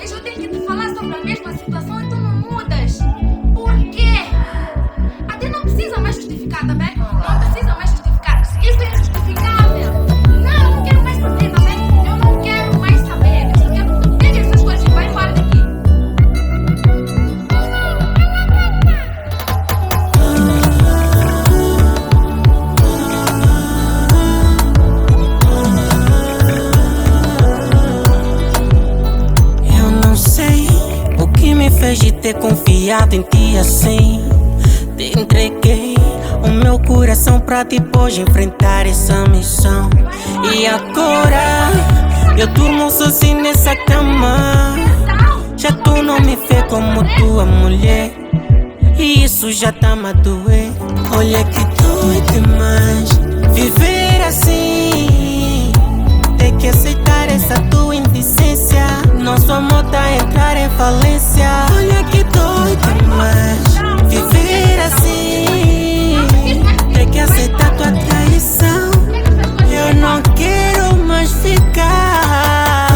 vezes eu tenho que te falar sobre a mesma situação e tu não mudas. Por quê? Até não precisa mais justificar, tá bem? Não precisa mais justificar. Isso é injustificável. Não, eu não quero mais saber, tá bem? Eu não quero mais saber. Eu só quero que tu pegue essas coisas e vai embora daqui. Eu não sei o que me fez de ter confiado em ti assim. Te entreguei o meu coração pra depois enfrentar essa missão. E agora eu durmo sozinho nessa cama. Já tu não me vê como tua mulher, e isso já tá a doer. Olha que dói demais viver assim. Ter que aceitar essa tua indecência. Nosso amor tá a entrar em falência. Olha que dói demais viver assim. Ter que aceitar tua traição. Eu não quero mais ficar.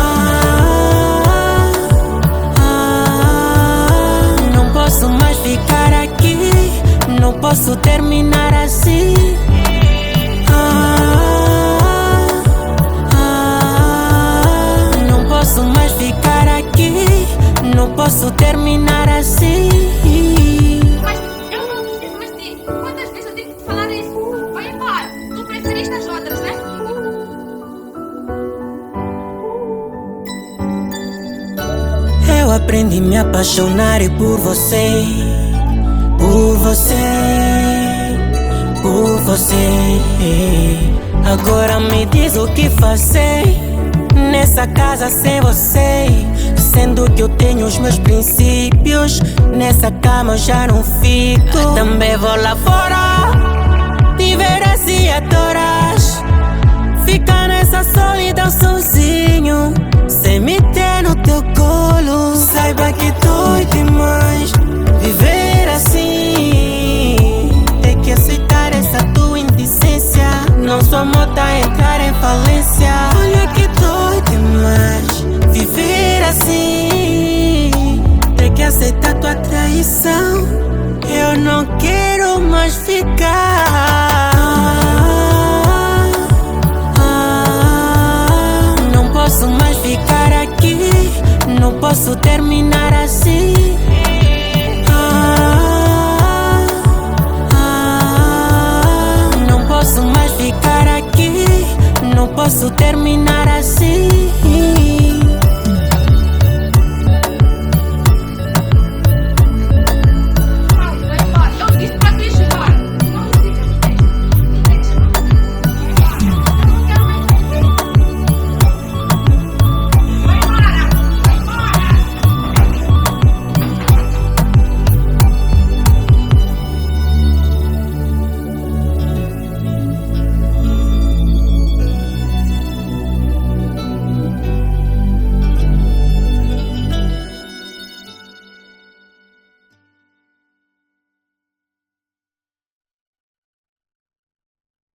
Não posso mais ficar aqui. Não posso terminar assim. Não posso mais ficar aqui. Não posso terminar assim. Mas eu não preciso mais de ti. Quantas vezes eu tenho que te falar isso? Vai embora. Tu preferiste as outras, né? Eu aprendi a me apaixonar por você. Por você. Por você. Agora me diz o que fazer nessa casa sem você. Sendo que eu tenho os meus princípios, nessa cama eu já não fico. Também vou lá fora te ver assim adoras. Ficar nessa solidão sozinho, sem me ter no teu colo. Saiba que dói demais viver assim. Ter que aceitar essa tua indecência. Nosso amor tá a entrar em falência. Olha que dói demais viver assim. Ter que aceitar tua traição. Eu não quero mais ficar. Não posso mais ficar aqui. Não posso terminar assim. Não posso mais ficar aqui. Não posso terminar assim.